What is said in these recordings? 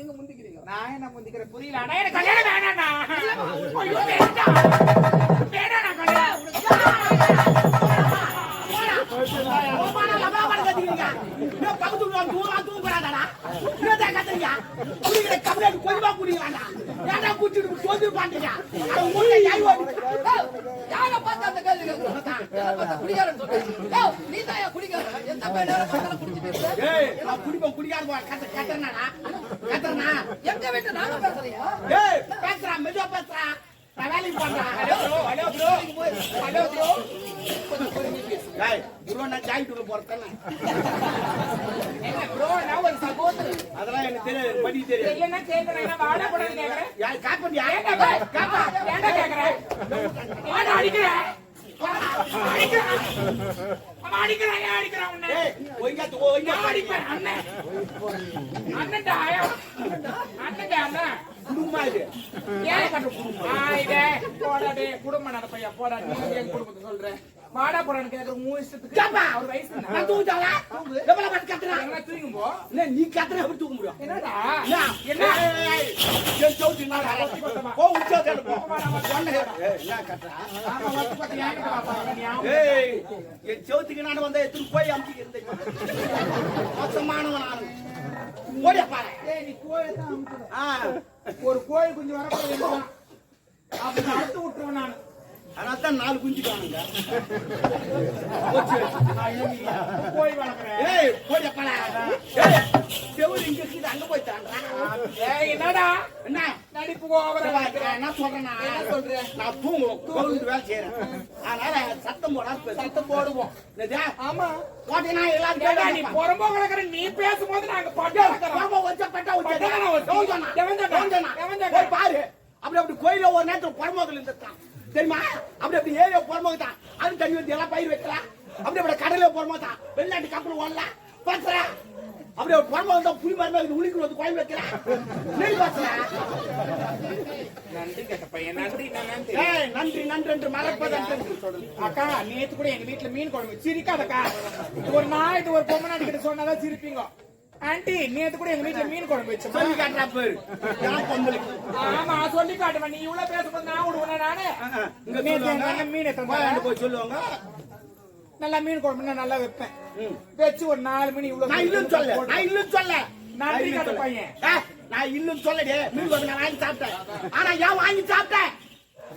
நீங்க முந்திக்கிறீங்க. நான் என்ன முந்திக்கிறேன் புரியல. அண்ணா எனக்கு கல்யாணம் வேணாண்ணா. ஐயோ வேண்டாம் வேணாண்ணா கல்யாணம். எங்க வீட்டு நாங்க பேசுறியா? பேசுறா மெதுவா பேசுறா. நான் வேலைக்கு பண்றேன். அதெல்லாம் எனக்கு தெரியாது, படி தெரியாது. என்ன கேக்குறேன் வாடா போட கேக்குறேன். யார் காப்பி ஏன்டா காப்பா ஏன்டா கேக்குறேன்? வாடா அடிக்கிறேன். அடிக்கிறேன் அடிக்கிறேன் உன்னை. ஒய்யா அடிப்பேன் அண்ணன். அண்ணன்டா அண்ணன்டா அண்ணன். குடும்பமா இது. ஏன் கட்ட குடும்பம்? இதே போடாடே குடும்பம் நட பையா போடா. நீ என் குடும்பத்தை சொல்ற. வாடா போறான்னு கேக்குற மூ இஷ்டத்துக்கு. கேப்பா அவர் வயசு என்ன? நான் தூங்குதாளா? எவ்வளவு பட் கத்துறா? நான் தூங்கும் போ. நீ கத்துற எப்படி தூங்க முடியும்? என்னடா? என்ன? ஏன் சௌத்தி நான் போ உச்சா போ. என்ன கத்துறா? ஆமா வந்து பாத்தியா பாப்பா நீ. ஏய் என் சௌத்திக்கு நான் வந்தா எதுக்கு போய் அம்மிக்கு இருந்தே. மோசமானவன் நான். ஓடியா பாரு. ஏய் நீ கோயை தான் அம்மிக்குற. ஒரு கோயில் குஞ்சு வரப்போகுது. அப்படி அறுத்து விட்டுருவேன் நான். அதான் 4 குஞ்சு காணுங்க. போய் வளர்க்குறேன். ஏய் போய் அப்பா. ஏய் செவுரு இங்க இருக்குது அங்க போய் தாண்டா. ஏய் என்னடா? என்ன நடிப்பு ஓவரா வைக்கிறேன். என்ன சொல்றேன்னா? என்ன சொல்றேன்? நான் தூங்குறேன் வேலை செய்றேன். அதனால சத்தம் போடாம சத்தம் போடுவோம். ஆமா போட்டேனா எல்லாம் கேட்டா நீ பொறம்போ கிடக்குற. நீ பேசும்போது நாங்க பட்டா பொறம்போ வச்ச பட்டா வச்சா பாரு. அப்படி கோயில ஒரு நேரத்துல பொறம்போகள் இருந்தான் தெரியுமா? அப்படி ஏரியா போறமாதான் அது தண்ணி வந்து எல்லாம் பயிர் வைக்கலாம். அப்படி கடல போறமாதான் வெளிநாட்டு கப்பல் ஓடலாம் பாத்துற. அப்படி போறமாதான் புலி மரம் உளிக்கு வந்து கோயில் வைக்கலாம். நன்றி கேட்ட பையன். நன்றி நன்றி நன்றி என்று மறப்பதன். அக்கா நேத்து கூட எங்க வீட்டுல மீன் குழம்பு சிரிக்காதக்கா. ஒரு நாள் இது ஒரு பொம்மநாடி கிட்ட சொன்னாதான் சிரிப்பீங்க. ஆண்டி நேத்து கூட எங்க வீட்டுல மீன் குழம்பு வச்சு சொல்லி காட்டுறா பேரு. ஆமா சொல்லி காட்டுவேன். நீ இவ்வளவு பேசும்போது நான் விடுவேன். நானு மீன் எத்தனை போய் சொல்லுவாங்க. நல்லா மீன் குழம்பு நல்லா வைப்பேன். வச்சு ஒரு 4 மணி இவ்வளவு. நான் இல்லன்னு சொல்ல நன்றி காட்ட பையன். நான் இல்லன்னு சொல்லடே. மீன் குழம்பு நான் வாங்கி சாப்பிட்டேன். ஆனா ஏன் வாங்கி சாப்பிட்டேன்?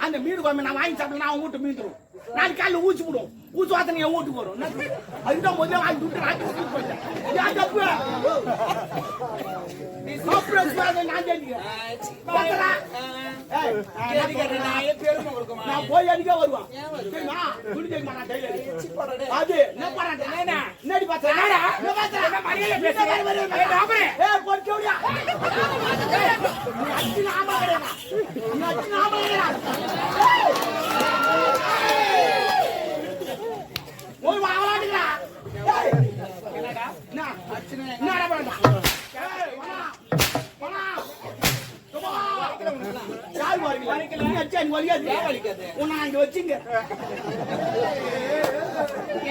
அந்த மீன் குழம்பு நான் வாங்கி சாப்பிட்டேன். நான் வீட்டு மீன் தரும். நாளைக்கு காலையில ஊச்சி விடும். ஊச்சி வார்த்தை என் வீட்டுக்கு வரும். அதுதான் முதல்ல வாங்கி விட்டு நான் போயிட்டேன். நான் போய் அடிக்க வருவான். அது என்னடி பார்த்தா போய் வாங்கலாடுங்களா?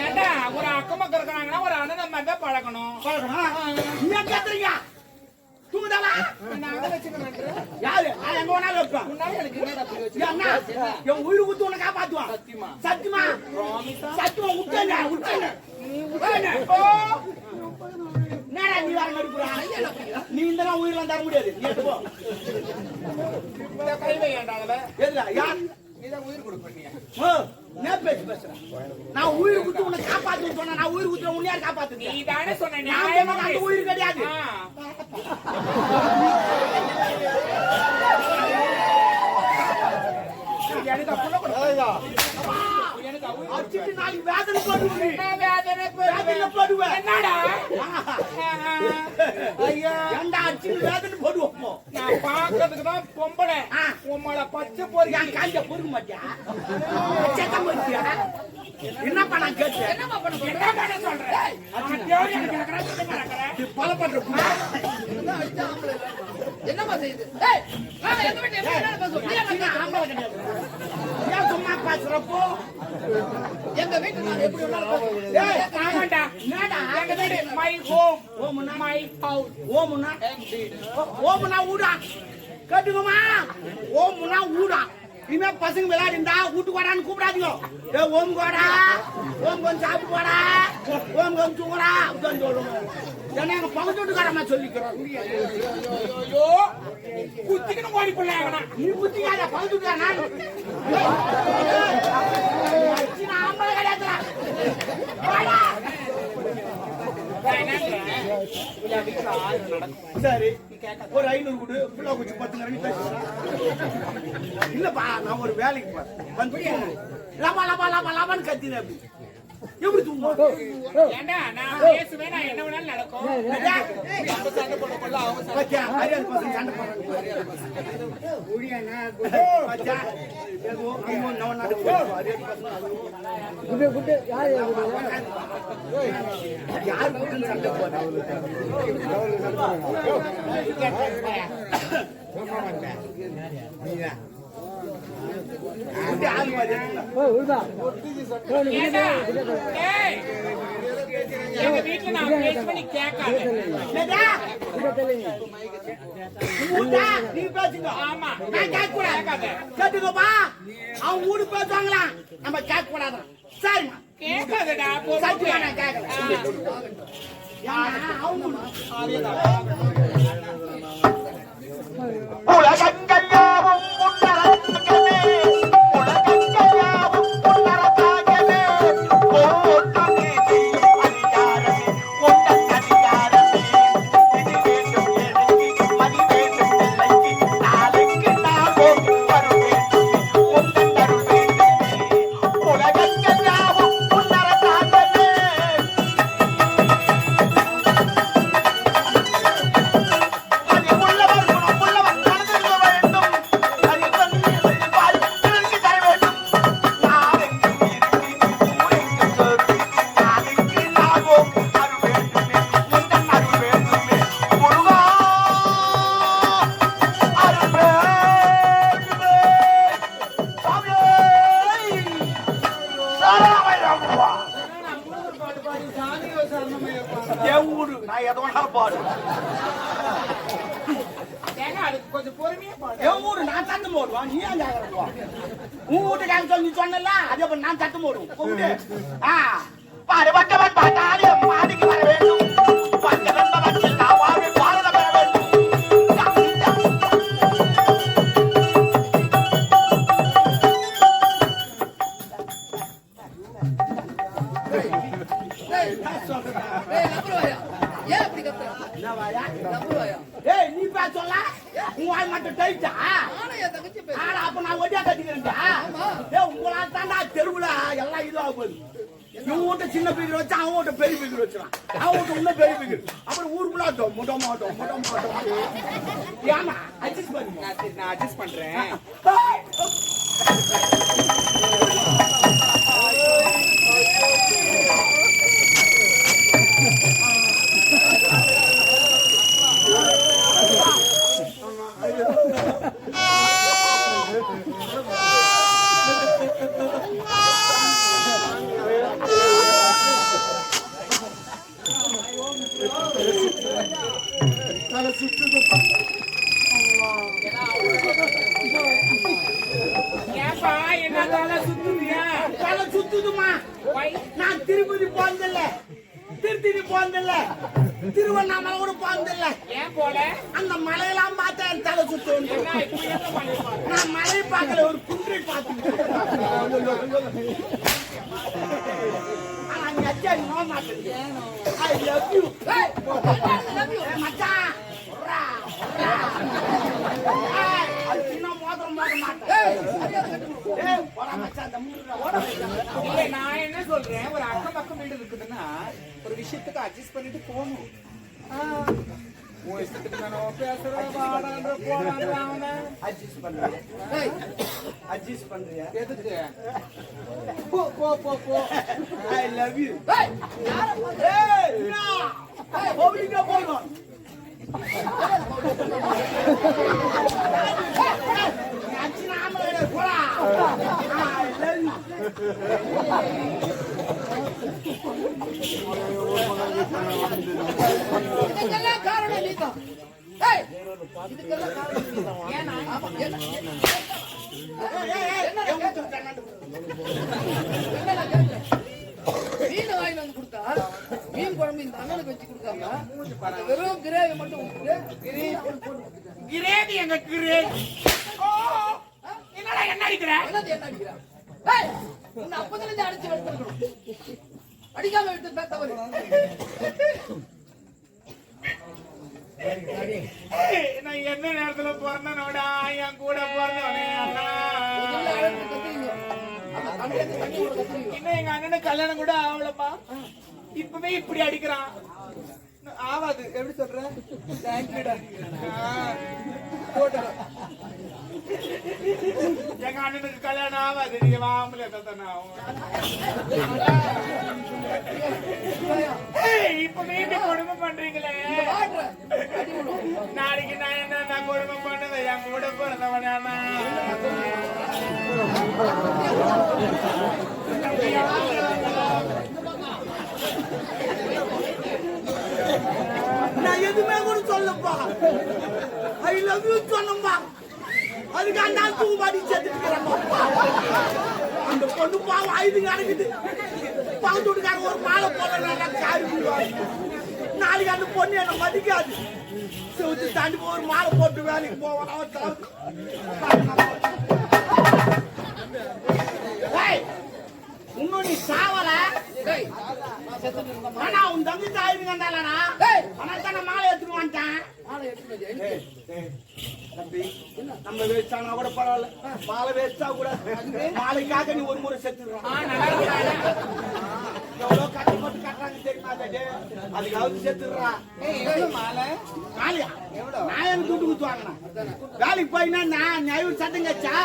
ஏண்டா ஒரு அக்கம் பக்கம் இருக்கிறாங்கன்னா ஒரு அண்ணன் மாதிரி தான் பழகணும். கேக்குறீங்க தூங்குதாளா? யாரு எங்க வேணாலும் வைப்பேன். என் உயிர் குத்து உன்னை காப்பாத்துவான். சத்தியமா சத்தியமா விட்டேங்க விட்டேங்க. என்னடா நீ வர நடிப்புறா? நீ இந்த உயிரெல்லாம் தர முடியாது. கை வையாண்டாங்களே எதுல யார் நீதான் உயிர் கொடுப்பீங்க. பேச்சு பேசுறேன். நான் உயிர் குத்து உன்னை காப்பாத்து சொன்ன. நான் உயிர் குத்துற உன்னை யார் காப்பாத்து? நீ தானே சொன்ன. உயிர் கிடையாது. எனக்கு அப்போ அச்சிட்டு நாளைக்கு வேதனை போடுவேன். வேதனை போடுவேன். என்னடா ஐயா ஏண்டா அச்சிட்டு வேதனை போடுவோம். நான் பாக்கிறதுக்கு தான் பொம்பளை. உம்மள பச்சை போறீங்க. காஞ்ச பொறுக்க மாட்டியா? செக்க மாட்டியா? என்ன பண்ண கேட்டு என்ன பண்ண சொல்றேன்? பல பண்ற என்னமா செய்யுது? ஏன் சும்மா பேசுறப்போ எங்க வீட்டு நான் எப்படி ஆமாண்டா எங்க வீடு மை ஹோம் ஓமுன்னா மை ஹவுஸ் ஓமுன்னா ஊடா கேட்டுக்கோமா ஓமுன்னா ஊடா இனிமே பசங்க விளையாடிந்தா வீட்டுக்கு வாடான்னு கூப்பிடாதீங்க ஓம் கோடா ஓம் கொஞ்சம் சாப்பிட்டு போடா ஓம் கொஞ்சம் தூங்குறா அப்படின்னு சொல்லுவோம் ஏன்னா எங்க பக்கத்து வீட்டுக்காரமா சொல்லிக்கிறோம் ஐயோ குத்திக்கணும் ஓடி பிள்ளைங்கண்ணா நீ புத்திக்காத பக்கத்து வீட்டுக்காரா ஆம்பளை கிடையாதுடா சரி ஒரு 500 கொடு பிள்ளை குச்சி 10 இல்லப்பா நான் ஒரு வேலைக்கு போறேன் லபா லபா லபா லபான்னு கத்தினேன் அப்படி எப்படி தூங்குவோம் ஏண்டா நான் பேசுவேன் நான் என்ன வேணாலும் நடக்கும் சண்டை போடுறாங்க எங்க வீட்டுல நான் பேசுவேன் நீ கேட்காத நீ பேசுங்க ஆமா நான் கேட்க கூடாது கேட்டுக்கோப்பா அவங்க ஊடு பேசுவாங்களாம் நம்ம கேட்க கூடாதான் சரிம்மா கேட்காதடா சத்தியா நான் கேட்கல உலகங்கள் யாவும் முன்னரங்கமே உலகங்கள் யாவும் முன்னரங்காகவே ஒவ்வொரு நீதியும் அதிகாரமே உங்கள் அதிகாரமே இது வேண்டும் எனக்கு மதி வேண்டும் நிலைக்கு நாளைக்கு நாளும் வர வேண்டுமே உங்கள் அருள் வேண்டுமே உலகங்கள் யாவும் முன்னரங்காகவே என் ஊடு நான் எதை வேணாலும் பாடு ஏன்னா அதுக்கு கொஞ்சம் பொறுமையா பாடு என் ஊரு நான் சத்தம் போடுவான் நீ ஏன் கேட்கறப்பா உன் வீட்டுக்காரங்க சொல்லி நீ சொன்னல அதே போல நான் சத்தம் போடுவோம் கூப்பிட்டு பாடுபட்டவன் பார்த்தாலே மாடிக்கு வர வேண்டும் பஞ்சவன் நான் வாழ்வை பாரத பெற வேண்டும் ஏய் நீ பேசல உன் வாய் மட்டும் டைட்டா ஆனா அப்ப நான் ஒடியா கட்டிக்கிறேன்டா ஏய் உங்களால தாண்டா தெருவுல எல்லாம் இதுவா போகுது இவன் வீட்டை சின்ன பீக்கர் வச்சு அவன் வீட்டை பெரிய பீக்கர் வச்சுறான் அவன் வீட்டை இன்னும் பெரிய பீக்கர் அப்புறம் ஊருக்குள்ள முட்டை மாட்டோம் ஏமா அட்ஜஸ்ட் பண்ணி நான் அட்ஜஸ்ட் பண்றேன் ஏப்பா என்ன தலை சுத்துதியா தலை சுத்துதுமா நான் திருப்பதி போனதில்ல திருத்தணி போனதில்ல திருவண்ணாமலை கூட போனதில்ல ஏன் போல அந்த மலையெல்லாம் பார்த்தா என் தலை சுத்தும் என்ன இப்படி என்ன பண்ணிருப்பாங்க நான் மலையை பார்க்கல ஒரு குன்றை பார்த்து ஆனா நீ அச்சா நோ மாட்டேங்க ஐ லவ் யூ மச்சான் அது சின்ன மோதிரம் போட மாட்டேன் இல்ல, நான் என்ன சொல்றேன் ஒரு அக்கம் பக்கம் வீடு இருக்குதுன்னா ஒரு விஷயத்துக்கு அட்ஜஸ்ட் பண்ணிட்டு போகணும் உன் இஷ்டத்துக்கு நான் பேசுறேன் அட்ஜஸ்ட் பண்றியா எதுக்கு போ போ போ போ ஐ லவ் யூ ஏய் பவுலிங்க போறோம் அச்சினா ஆமல போடா ஐ லவ் யூ இதுக்கெல்லாம் காரணம் நீதான். இதுக்கெல்லாம் காரணம் நீதான். ஏன்னா ஆமா என்ன மீன் வாங்கி வந்து கொடுத்தா மீன் குழம்பு இந்த அண்ணனுக்கு வச்சு கொடுக்காம வெறும் கிரேவி மட்டும் கிரேவி எங்க கிரேவி என்னடா என்ன அடிக்கிற என்ன அடிக்கிற உன்னை அப்பதுல இருந்து அடிச்சு எடுத்துக்கணும் அடிக்காம விட்டு தவறு நான் எந்த நேரத்துல பிறந்தனோடா என் கூட பிறந்தவனே இன்னும் எங்க அண்ணனுக்கு கல்யாணம் கூட ஆகலப்பா இப்பவே இப்படி அடிக்கிறான் ஆவாது எப்படி சொல்ற எங்க அண்ணனுக்கு கல்யாணம் ஆகாது நீங்க வாமல தானே இப்பவே இப்படி கொடுமை பண்றீங்களே நாளைக்கு நான் என்ன கொடுமை பண்ணுவேன் என் கூட பிறந்தவனா நான் எதுவுமே கூட சொல்லப்பா ஐ லவ் யூ சொன்னப்பா அதுக்கு அந்த தூபாடி செத்துக்கிறேன்ப்பா அந்த பொண்ணு பாவம் 5 நடக்குது பக்கத்து வீட்டுக்காரங்க ஒரு மாலை போடுறாங்க காரி நாளைக்கு அந்த பொண்ணு என்ன மதிக்காது செவுத்து தாண்டி ஒரு மாலை போட்டு வேலைக்கு போவான் இன்னும் நீ சாவல ஆனா உன் தம்பி தாயிருந்தானா ஆனா தானே மாலை எடுத்துட்டு வந்துட்டான் தம்பி நம்ம வேஸ்டானா கூட பரவாயில்ல மாலை வேஸ்டா கூட மாலைக்காக நீ ஒரு முறை செத்துடுறான் எவ்வளவு கஷ்டப்பட்டு கட்டுறாங்க தெரியுமா அதுக்காவது செத்துடுறான் மாலையா நான் எனக்கு துட்டு குத்து வாங்கினேன் வேலைக்கு போயினா நான் நியாயம் சட்டம் கச்சா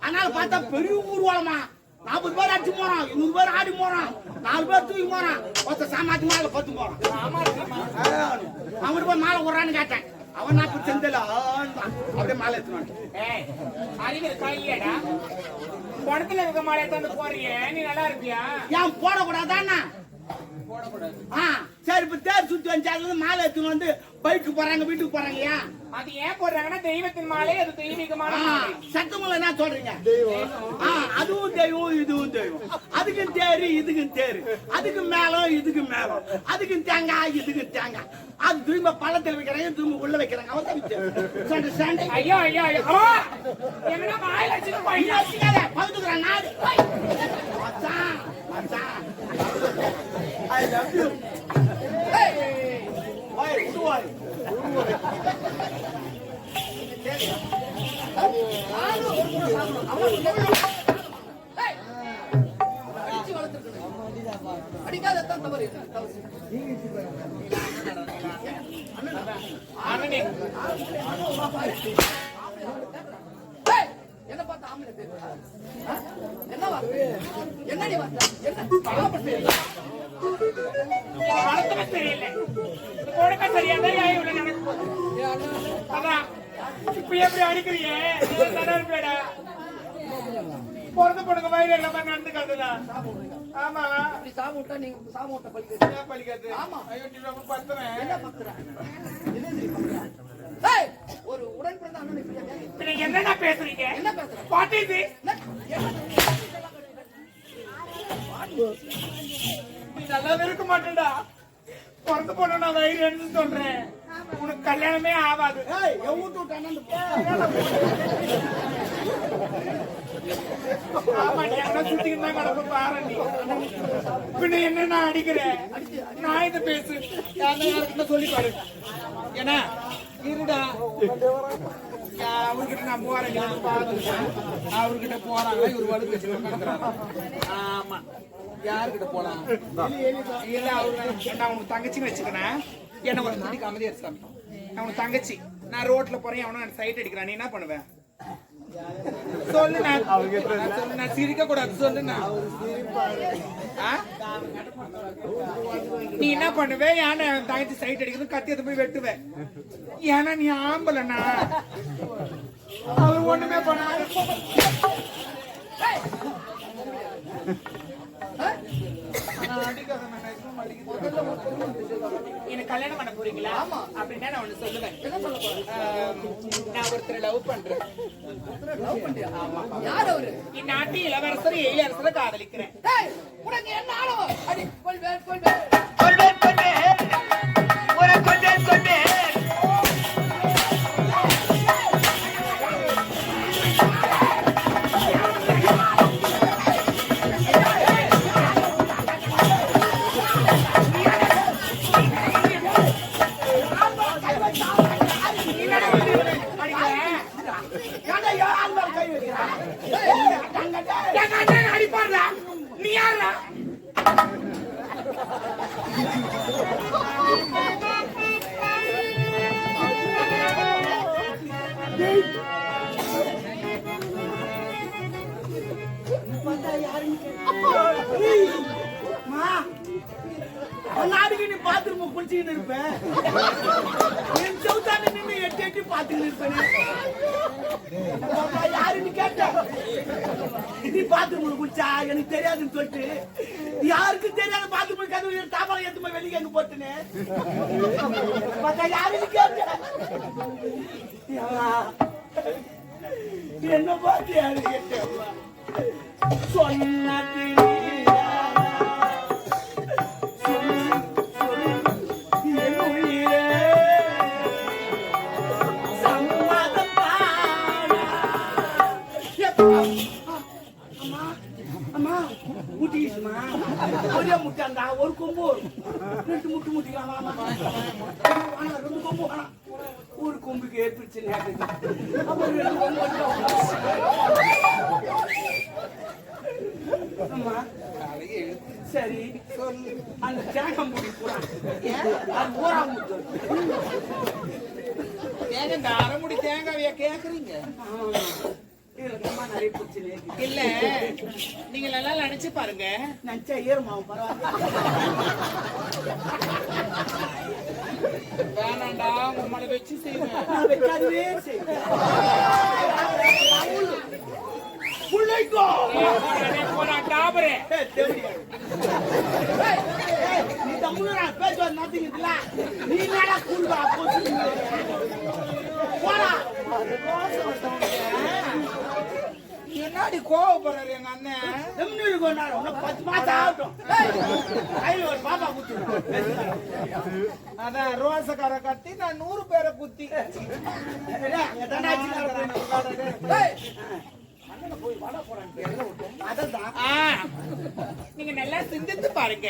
அதனால பார்த்தா பெரிய ஊர்வலமா 40 பேர் அடிச்சு போறான் 100 பேர் ஆடி போறான் 4 பேர் தூக்கி போறான் ஒருத்த சாமாத்தி மாலை 10 போறான் அவன் போய் மாலை விடுறான்னு கேட்டேன் அவன் நான் செந்தல அப்படியே மாலை எடுத்துவான் அறிவு கையடா படத்துல இருக்க மாலை எடுத்து போறியே நீ நல்லா இருப்பியா ஏன் போடக்கூடாதான்னா சரி இப்ப தேர் சுத்தி வந்து மாலை எடுத்துன்னு வந்து பைக்கு போறாங்க வீட்டுக்கு போறாங்க ஏன் அது ஏன் போடுறாங்கன்னா தெய்வத்தின் மாலை அது தெய்வீகமான சத்தமில்ல என்ன சொல்றீங்க அதுவும் தெய்வம் இதுவும் தெய்வம் அதுக்கும் தேரு இதுக்கும் தேரு அதுக்கு மேலம் இதுக்கு மேலம் அதுக்கும் தேங்காய் இதுக்கு தேங்காய் அது திரும்ப பழத்தில் வைக்கிறாங்க திரும்ப உள்ள வைக்கிறாங்க அவன் ஐயோ ஐயோ ஐயோ என்ன மாலை வச்சுக்காத பழுத்துக்கிறான் நாடு மச்சான் மச்சான் I love you. Hey! Why? Why? அடிக்காதான் தவறு என்ன பார்த்தா ஆம்பளை என்ன வார்த்தை என்னடி வார்த்தை என்ன தெரியல கொடுக்க சரியாதான் இவ்வளவு நடக்கும் அதான் இப்ப எப்படி அடிக்கிறீங்க பிறந்த பொண்ணுங்க வயிறு எல்லாமே நடந்துக்காதுடா ஆமா அப்படி சாப்பிட்டா நீங்க சாப்பிட்ட பழிக்கிறது பழிக்காது ஆமா பத்துறேன் என்ன பத்துறேன் ஒரு உடன் பிறந்த அண்ணன் என்னடா பேசுறீங்க என்ன பேசுறேன் பாட்டி நீ நல்லாவே இருக்க மாட்டேடா பிறந்த பொண்ணு நான் வயிறு எடுத்து சொல்றேன் உனக்கு கல்யாணமே ஆகாது ஆமா நீ என்ன சுத்திக்கிட்டு தான் கிடப்ப பாரு நீ பின்ன என்ன நான் அடிக்கிறேன் நான் இதை பேசு யாருக்கிட்ட சொல்லி பாரு ஏன்னா இருடா அவர்கிட்ட நான் போறேன் பாத்துட்டேன் அவர்கிட்ட போறாங்க இவர் வலு பேசி கிடக்குறாங்க ஆமா யாருக்கிட்ட போலாம் இல்ல அவரு நான் உனக்கு தங்கச்சின்னு வச்சுக்கிறேன் என்ன ஒரு மணிக்கு அமைதியா சாமி நான் உனக்கு தங்கச்சி நான் ரோட்ல போறேன் அவனும் சைட் அடிக்கிறான் நீ என்ன பண்ணுவேன் சொல்லு நான் சிரிக்க கூடாது சொல்லு நீ என்ன பண்ணுவேன் ஏன்னா தங்கச்சி சைட் அடிக்கிறது கத்தியத்தை போய் வெட்டுவேன் ஏன்னா நீ ஆம்பலண்ணா அவர் ஒண்ணுமே பண்ண எனக்கு கல்யாணம் பண்ண போறீங்களா? ஆமா. அப்படின்னா நான் ஒண்ணு சொல்லுவேன். என்ன சொல்ல போறேன்? நான் ஒருத்தரை லவ் பண்றேன். லவ் பண்றியா? யார் அவரு? இந்நாட்டு இளவரசர் எழிலரசரை காதலிக்கிறேன். டேய், உனக்கு என்ன ஆளவா? அடி கொள்வேன் கொள்வேன். கொண்டேன் கொண்டேன் உரை கொண்டேன் கொண்டேன் ஏன்டா யார் மேல கை வைக்கிறா? எங்க அண்ணன் அடிப்பாருடா. நீ யாருடா? அம்மா, நாளைக்கு நீ பாத்ரூம் குளிச்சுக்கிட்டு இருப்பேன். என் செவுத்தாண்ட நின்னு எட்டி எட்டி பாத்துக்கிட்டு இருப்பேன். அம்மா, யாருன்னு கேட்ட? நீ பாத்ரூம்ல குளிச்சா எனக்கு தெரியாதுன்னு சொல்லிட்டு யாருக்கு தெரியாத பாத்ரூம் கதவு தாமரை எடுத்து வெளியே எங்க போட்டுன்னு யாருன்னு கேட்ட? என்ன பார்த்து யாரு கேட்ட? சொன்ன ஒரே முட்டாண்டா ஒரு கொம்பு ரெண்டு முட்டு முட்டிக்கலாம் ரெண்டு கொம்பு வேணாம் ஒரு கொம்புக்கு ஏற்படுச்சு அப்புறம் ரெண்டு கொம்பு அம்மா சரி அந்த தேங்காய் மூடி போறான் அது ஊரா முட்டு ஏங்க இந்த அரைமுடி தேங்காவையா கேக்குறீங்க? நிறைய பிரச்சனை இல்ல, நீங்க நல்லா நினைச்சு பாருங்க. நினைச்சா ஏறுமாவும் பரவாயில்ல. வேணாண்டா, உங்களை வச்சு செய்வேன். நான் வைக்காதவே செய்வேன். புள்ளைக்கோ போடா டாபரே. நீ தமிழ் பேசுவது நடத்திக்கிட்டுல நீ நேரா கூழ்வா போடா. என்னாடி கோவப்படுறாரு எங்க அண்ணன்? 10 மாசம் ஆகட்டும். கையில ஒரு பாப்பா குத்து. அதான் ரோசக்கார கட்டி நான் 100 பேரை குத்தி. நீங்க நல்லா சிந்தித்து பாருங்க.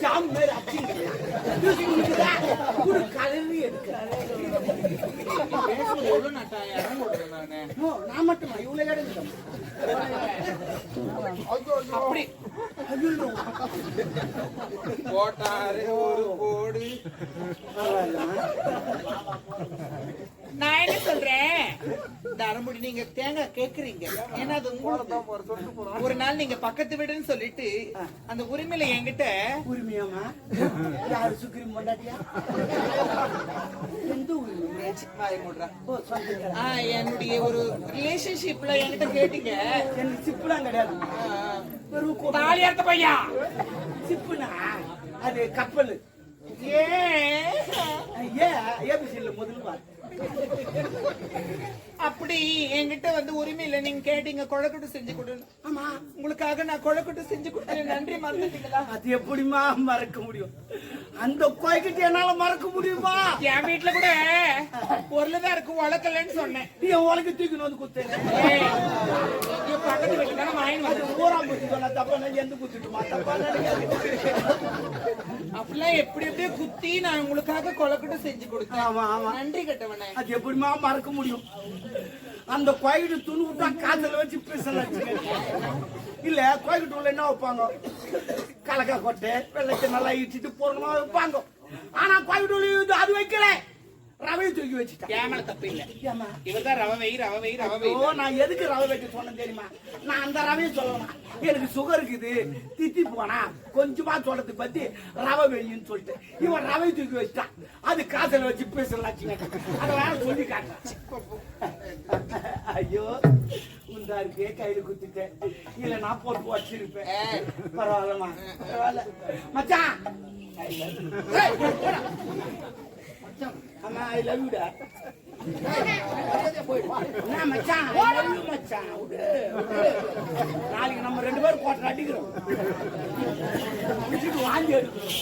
ஜாம் மேல அச்சிங்க கலரி எடுக்கிறாரு. நான் மட்டுமா இவ்வளவு இடம் அப்படி போட்டாரு ஒரு கோடு. நான் என்ன சொல்றேன், தரமுடி நீங்க தேங்காய் கேக்குறீங்க. ஏன்னா அது உங்களுக்கு ஒரு நாள் நீங்க பக்கத்து வீடுன்னு சொல்லிட்டு அந்த உரிமையில என்கிட்ட உரிமையாமா யாரு சுக்கிரி பொண்டாட்டியா எந்த உரிமை என்னுடைய ஒரு ரிலேஷன்ஷிப்ல என்கிட்ட கேட்டீங்க. எனக்கு சிப்புலாம் கிடையாது. தாலி அறுத்த பையா சிப்புனா அது கப்பல். ஏபிசில முதல் பார் அப்படி என்கிட்ட வந்து உரிமை இல்ல. நீங்க கேட்டீங்க கொழக்கட்டு செஞ்சு கொடு. ஆமா, உங்களுக்காக நான் கொழக்கட்டு செஞ்சு கொடுத்தேன். நன்றி மறந்துட்டீங்களா? அது எப்படிமா மறக்க முடியும்? அந்த கோய்கிட்ட என்னால மறக்க முடியுமா? என் வீட்டுல கூட பொருள்தான் இருக்கு, உழக்கலன்னு சொன்னேன். நீ உலக தூக்கி வந்து குத்தேன். பக்கத்து வீட்டுல வாங்கி வந்து ஊராம் குத்தி சொன்ன தப்பா எந்த குத்துட்டுமா? தப்பா அப்படிலாம் எப்படி எப்படியே குத்தி நான் உங்களுக்காக கொழக்கட்டு செஞ்சு கொடுத்தேன். ஆமா ஆமா, நன்றி கட்டவனே. அது எப்படிமா மறக்க முடியும்? அந்த கோயிட்டு துணி விட்டா காத்துல வச்சு பேசல இல்ல. கோயிட்டு உள்ள என்ன வைப்பாங்க? கலக்கா கொட்டை வெள்ளத்தை நல்லா இடிச்சிட்டு போறணுமா வைப்பாங்க. ஆனா கோயிட்டு அது வைக்கல, ரவையை தூக்கி வச்சுட்டா. ஏமால தப்பு இல்ல. இவர்தான் ரவை வை ரவை வை ரவை வை. நான் எதுக்கு ரவை வைக்க சொன்னேன் தெரியுமா? நான் அந்த ரவையை சொல்லலாம். எனக்கு சுகர் இருக்குது, தித்தி போனா கொஞ்சமா சொல்றதுக்கு பத்தி ரவை வெயின்னு சொல்லிட்டு இவன் ரவை தூக்கி வச்சுட்டான். அது காசுல வச்சு பேசலாம். அதை வேற சொல்லி காட்டுறேன். ஐயோ அப்படியே கையில குத்திட்டேன் இல்ல நான் போட்டு வச்சிருப்பேன் பரவாயில்லம்மா பரவாயில்ல மச்சான் அம்மா ஐ லவ் யூடா என்ன மச்சான் I love you மச்சான் விடு நாளைக்கு நம்ம 2 பேரும் கோட்டை அடிக்கிறோம் வாந்தி எடுக்கிறோம்